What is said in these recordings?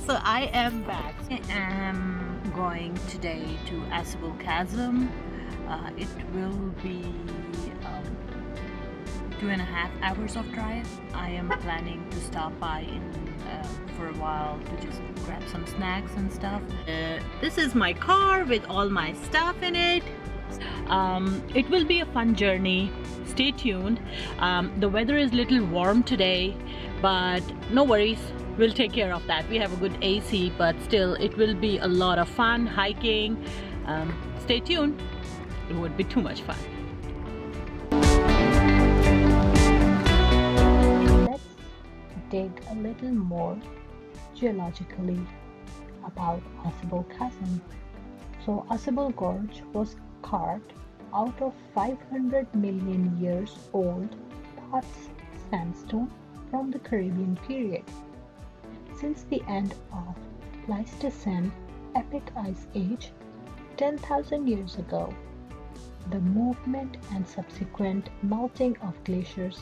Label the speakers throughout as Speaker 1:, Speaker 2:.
Speaker 1: So I am back. I am going today to Ausable Chasm. It will be 2.5 hours of drive. I am planning to stop by for a while to just grab some snacks and stuff. This is my car with all my stuff in it. It will be a fun journey. Stay tuned. The weather is a little warm today, but no worries. We'll take care of that. We have a good AC, but still it will be a lot of fun hiking. Stay tuned. It would be too much fun. Let's dig a little more geologically about Ausable Chasm. So Ausable Gorge was carved out of 500 million years old Potts sandstone from the Caribbean period. Since the end of Pleistocene epic ice age 10,000 years ago, the movement and subsequent melting of glaciers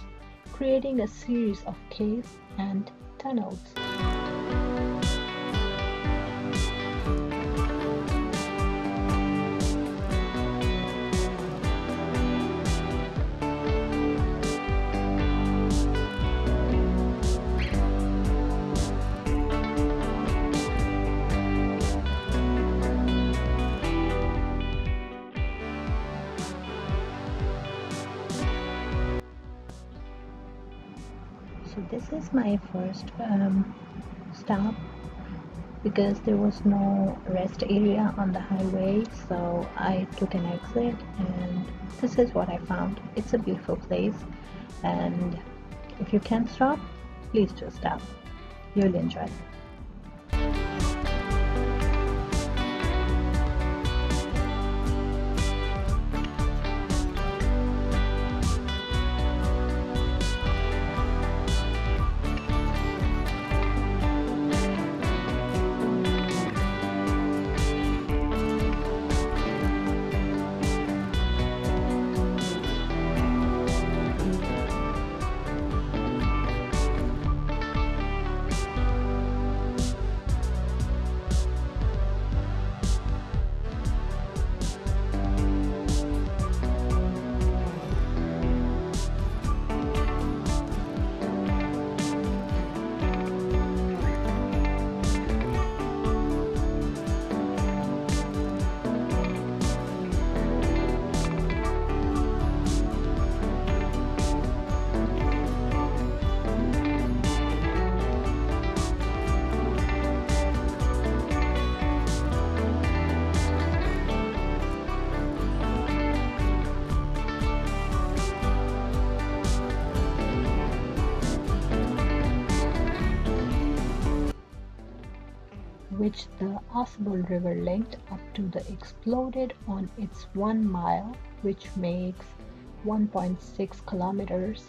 Speaker 1: creating a series of caves and tunnels. So this is my first stop because there was no rest area on the highway, so I took an exit and this is what I found. It's a beautiful place, and if you can stop, please just stop. You'll enjoy it. Which the Ausable River linked up to the exploded on its 1 mile, which makes 1.6 kilometers,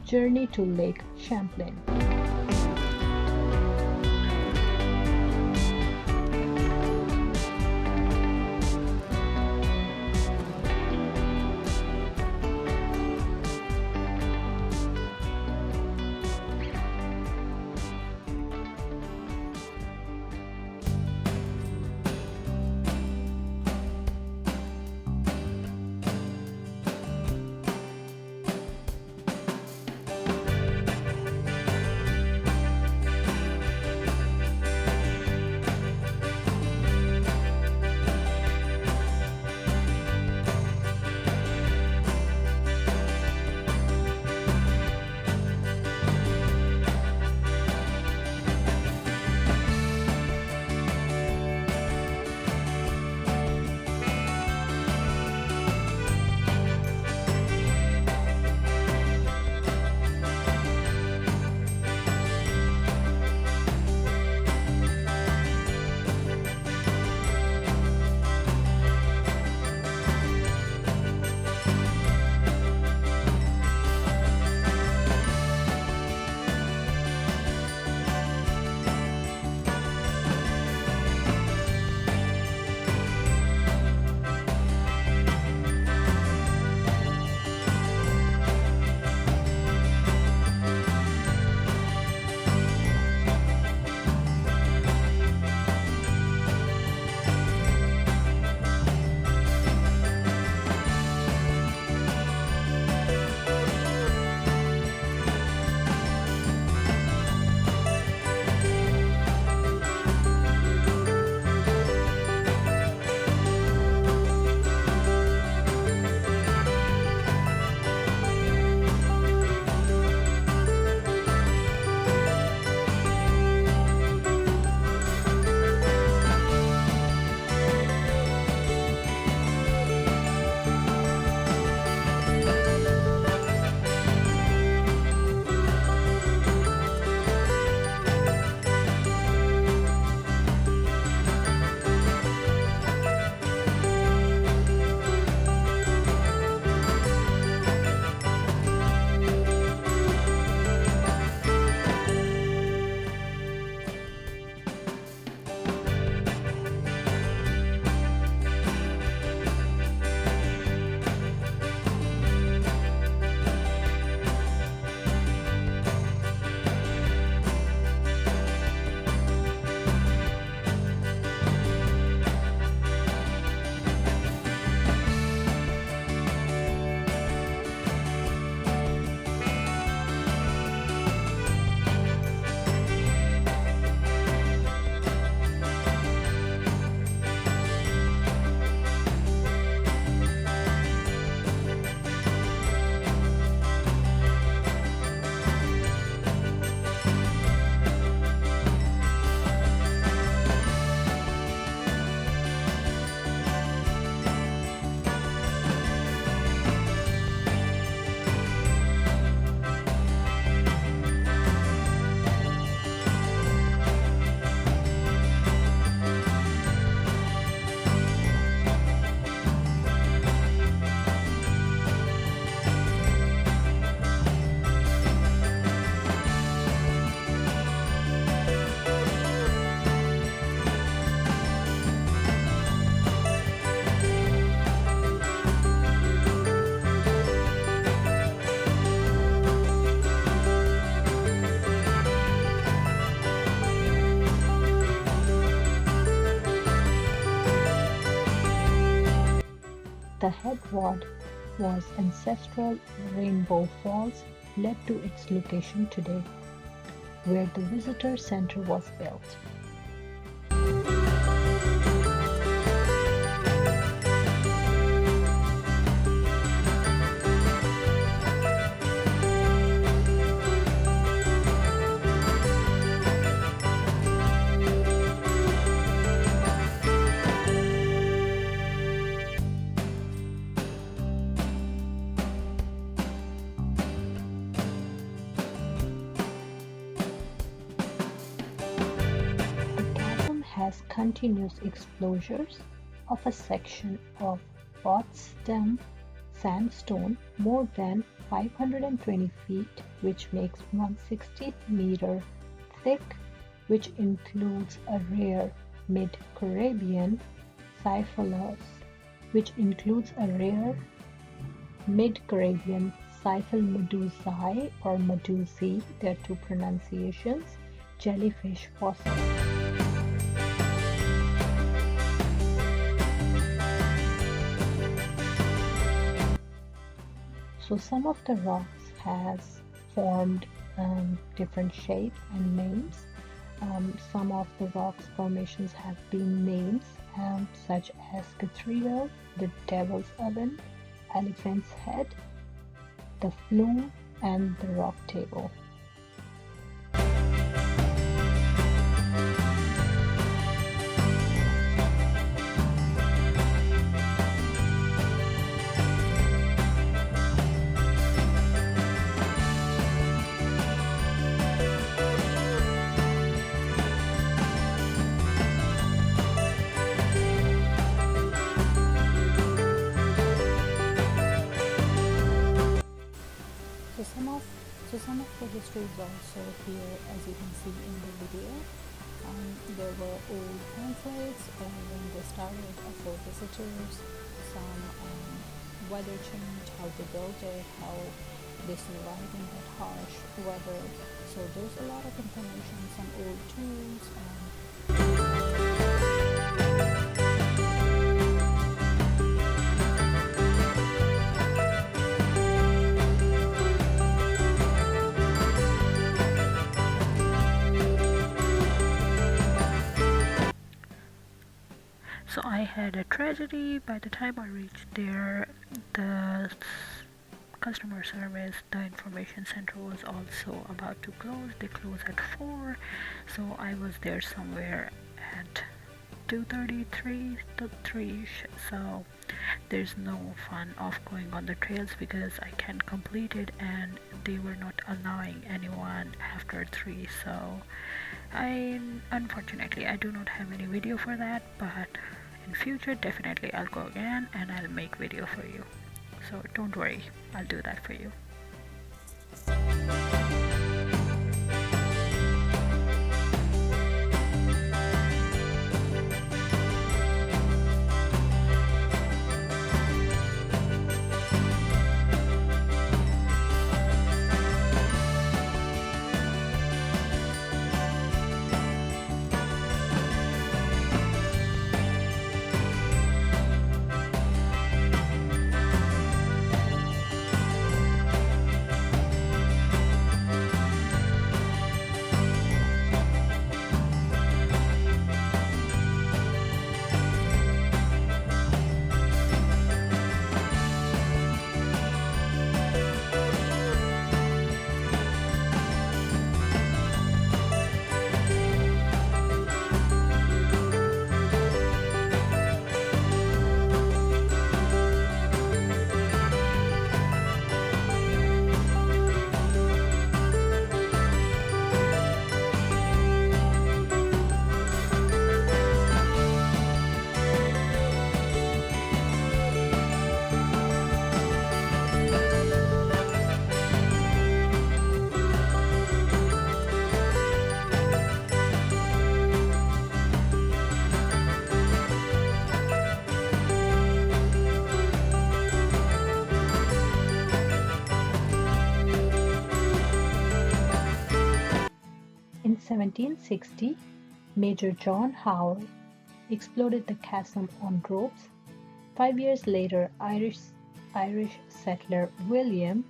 Speaker 1: journey to Lake Champlain. The headward was ancestral Rainbow Falls led to its location today, where the visitor center was built. The chasm has continuous exposures of a section of Potsdam sandstone more than 520 feet, which makes 160-meter thick, which includes a rare mid-Caribbean sipholos, which includes a rare mid-Caribbean sipho medusae or medusae, there are two pronunciations, jellyfish fossil. So some of the rocks has formed different shapes and names. Some of the rocks formations have been names such as Cathedral, the Devil's Oven, Elephant's Head, the Flume, and the Rock Table. So some of the history is also here, as you can see in the video. There were old pamphlets when they started for visitors, some weather change, how they built it, how they survived in that harsh weather. So there's a lot of information, some old tools. So I had a tragedy. By the time I reached there, the customer service, the information center was also about to close. They close at 4, so I was there somewhere at 2:33 to 3. So there's no fun of going on the trails because I can't complete it, and they were not allowing anyone after 3. So unfortunately I do not have any video for that, but in future definitely I'll go again and I'll make video for you. So don't worry, I'll do that for you. In 1760, Major John Howell exploded the chasm on ropes 5 years later, Irish settler William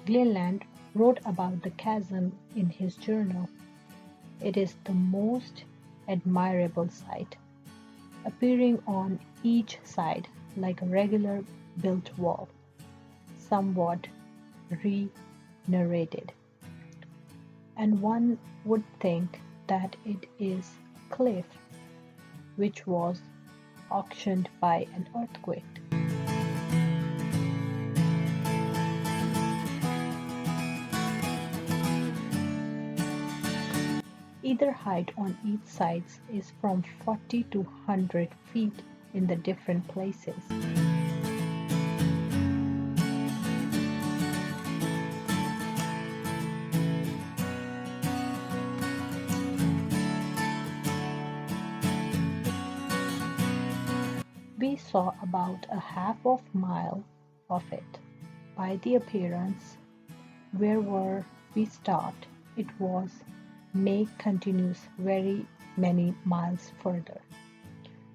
Speaker 1: Gilland wrote about the chasm in his journal. It is the most admirable sight, appearing on each side like a regular built wall, somewhat re-narrated. And one would think that it is cliff, which was auctioned by an earthquake. Either height on each side is from 40 to 100 feet in the different places. We saw about a half of mile of it. By the appearance, where were we start, it was make continues very many miles further,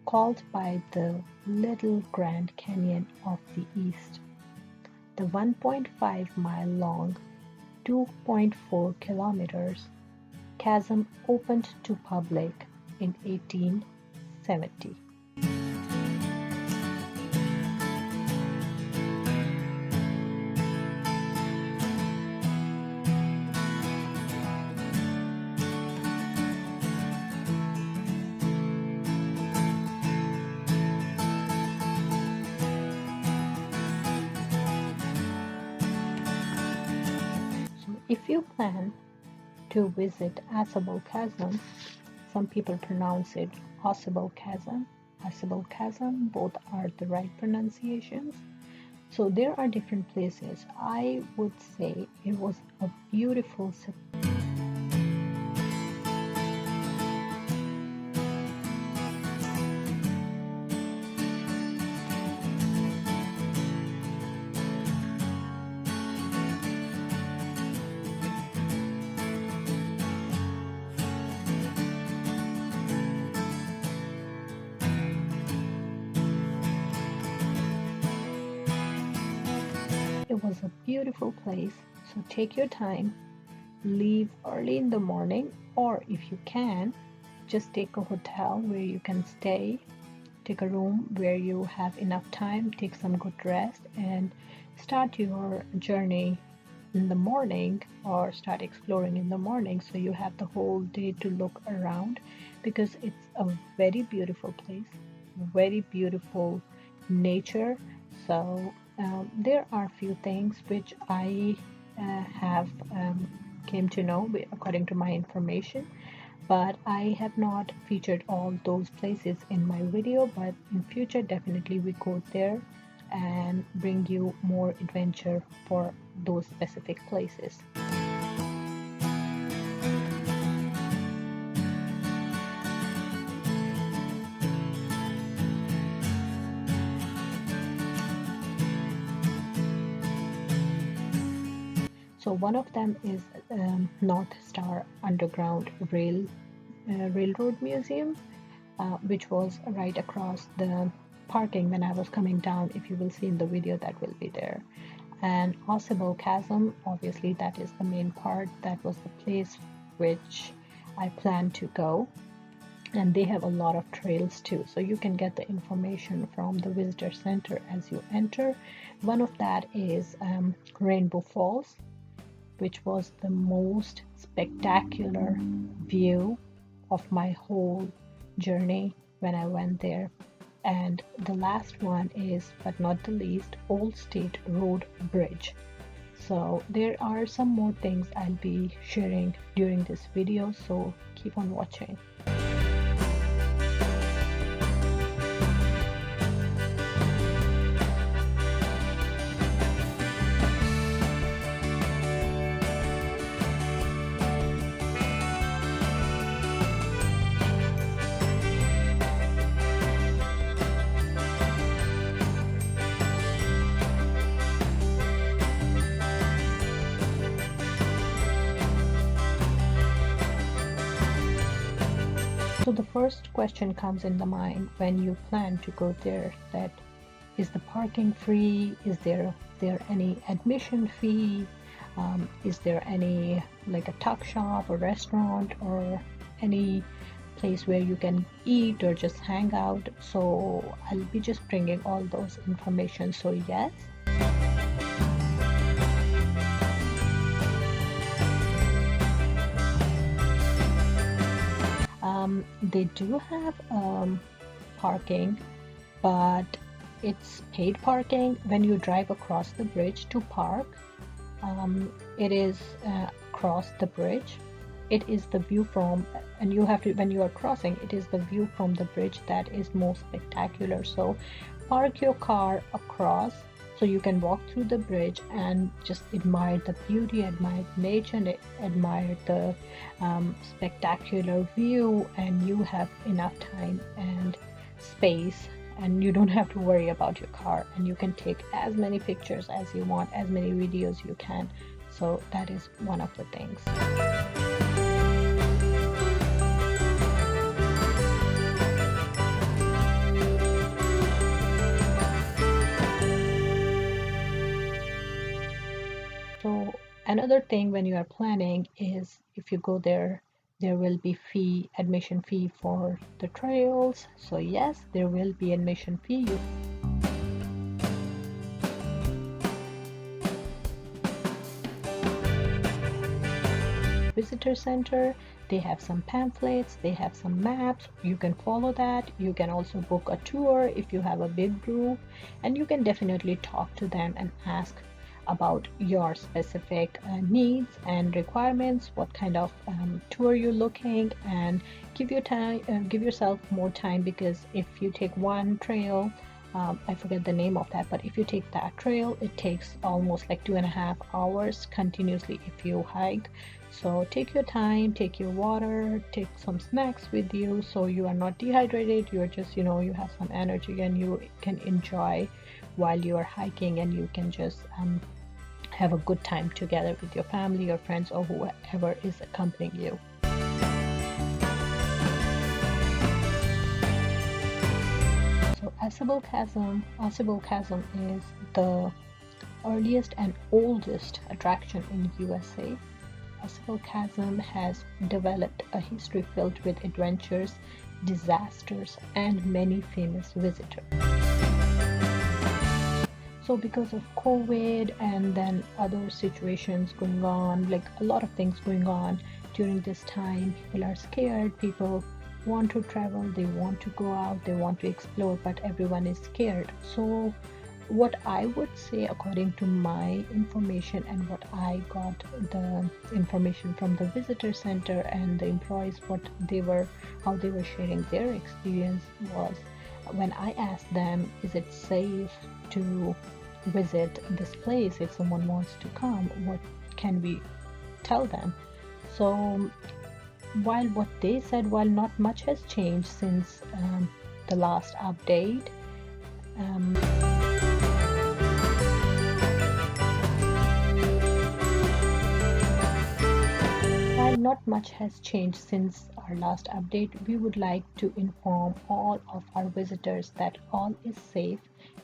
Speaker 1: called by the Little Grand Canyon of the East. The 1.5-mile long, 2.4 kilometers chasm opened to public in 1870. If you plan to visit Ausable Chasm, some people pronounce it Ausable Chasm, Ausable Chasm, both are the right pronunciations. So there are different places. I would say it was a beautiful It was a beautiful place, so take your time, leave early in the morning, or if you can, just take a hotel where you can stay, take a room where you have enough time, take some good rest, and start your journey in the morning or start exploring in the morning so you have the whole day to look around, because it's a very beautiful place, very beautiful nature. So there are few things which I have came to know according to my information, but I have not featured all those places in my video, but in future definitely we go there and bring you more adventure for those specific places. So one of them is North Star Underground Railroad Museum, which was right across the parking when I was coming down. If you will see in the video, that will be there. And Ausable Chasm, obviously that is the main part. That was the place which I plan to go. And they have a lot of trails too, so you can get the information from the visitor center as you enter. One of that is Rainbow Falls, which was the most spectacular view of my whole journey when I went there. And the last one is, but not the least, Old State Road Bridge. So there are some more things I'll be sharing during this video, so keep on watching. So the first question comes in the mind when you plan to go there, that is the parking free? Is there any admission fee? Is there any like a tuck shop or restaurant or any place where you can eat or just hang out? So I'll be just bringing all those information. So yes. They do have parking, but it's paid parking. When you drive across the bridge to park, it is across the bridge. It is the view from, and you have to, when you are crossing, it is the view from the bridge that is most spectacular. So park your car across so you can walk through the bridge and just admire the beauty, admire nature, and admire the spectacular view, and you have enough time and space, and you don't have to worry about your car, and you can take as many pictures as you want, as many videos you can. So that is one of the things. So another thing when you are planning is if you go there, there will be admission fee for the trails. So yes, there will be admission fee. Visitor center, they have some pamphlets, they have some maps, you can follow that. You can also book a tour if you have a big group, and you can definitely talk to them and ask about your specific needs and requirements, what kind of tour you're looking, and give yourself more time, because if you take one trail, I forget the name of that, but if you take that trail, it takes almost like 2.5 hours continuously if you hike. So take your time, take your water, take some snacks with you so you are not dehydrated. You're just, you have some energy and you can enjoy while you are hiking, and you can just have a good time together with your family or friends or whoever is accompanying you. So Ausable Chasm is the earliest and oldest attraction in USA. Ausable Chasm has developed a history filled with adventures, disasters, and many famous visitors. So because of COVID and then other situations going on, like a lot of things going on during this time, people are scared, people want to travel, they want to go out, they want to explore, but everyone is scared. So what I would say, according to my information and what I got the information from the visitor center and the employees, how they were sharing their experience, was when I asked them, is it safe to visit this place if someone wants to come, what can we tell them? So while what they said, while not much has changed since the last update, while not much has changed since our last update, we would like to inform all of our visitors that all is safe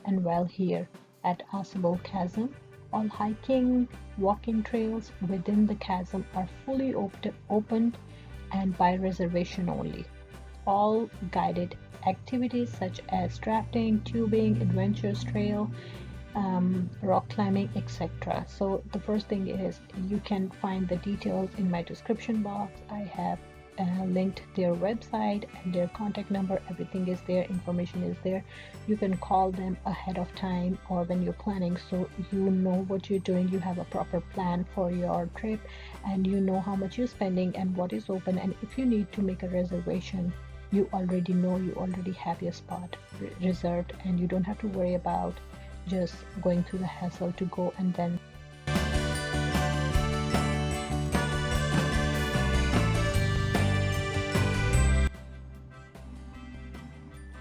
Speaker 1: and well here at Ausable Chasm. All hiking, walking trails within the chasm are fully opened and by reservation only. All guided activities such as rafting, tubing, adventures trail, rock climbing, etc. So the first thing is, you can find the details in my description box. I have linked their website and their contact number. Everything is there, information is there. You can call them ahead of time or when you're planning, so you know what you're doing, you have a proper plan for your trip, and you know how much you're spending and what is open. And if you need to make a reservation, you already know, you already have your spot reserved, and you don't have to worry about just going through the hassle to go and then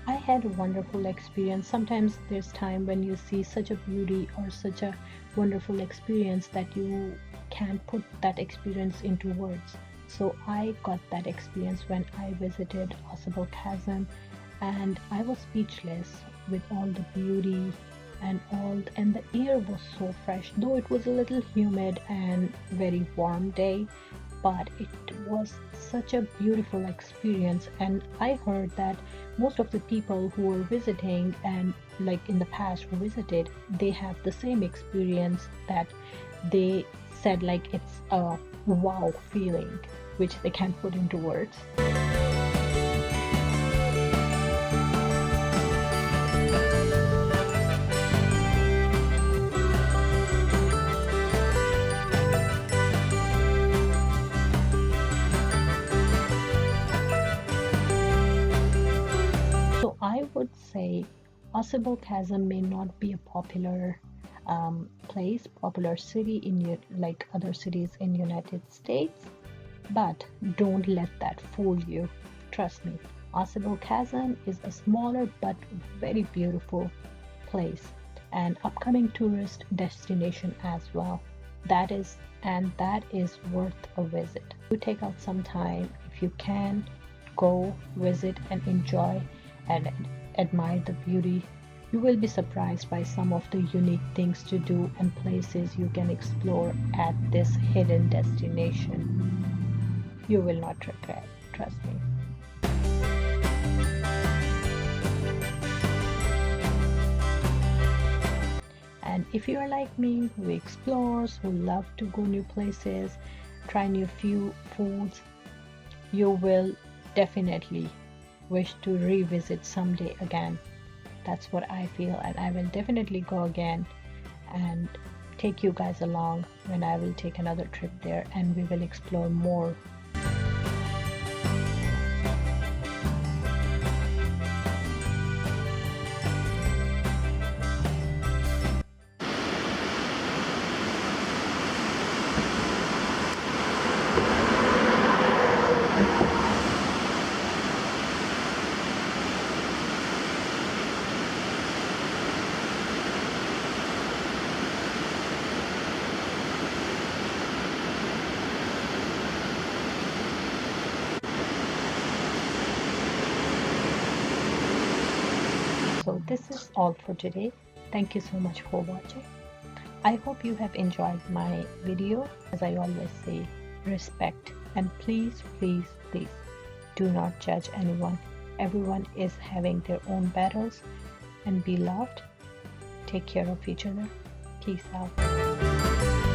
Speaker 1: I had a wonderful experience. Sometimes there's time when you see such a beauty or such a wonderful experience that you can't put that experience into words. So I got that experience when I visited Ausable Chasm, and I was speechless with all the beauty and the air was so fresh, though it was a little humid and very warm day, but it was such a beautiful experience. And I heard that most of the people who were visiting and like in the past who visited, they have the same experience, that they said like it's a wow feeling which they can't put into words. So I would say Ausable Chasm may not be a popular popular city in like other cities in United States, but don't let that fool you. Trust me, Ausable Chasm is a smaller but very beautiful place, and upcoming tourist destination as well. That is worth a visit. You take out some time if you can, go visit and enjoy and admire the beauty. You will be surprised by some of the unique things to do and places you can explore at this hidden destination. You will not regret, trust me. And if you are like me, who explores, who love to go new places, try new few foods, you will definitely wish to revisit someday again. That's what I feel, and I will definitely go again and take you guys along when I will take another trip there and we will explore more. So this is all for today. Thank you so much for watching. I hope you have enjoyed my video. As I always say, respect, and please, please, please do not judge anyone. Everyone is having their own battles, and be loved. Take care of each other. Peace out.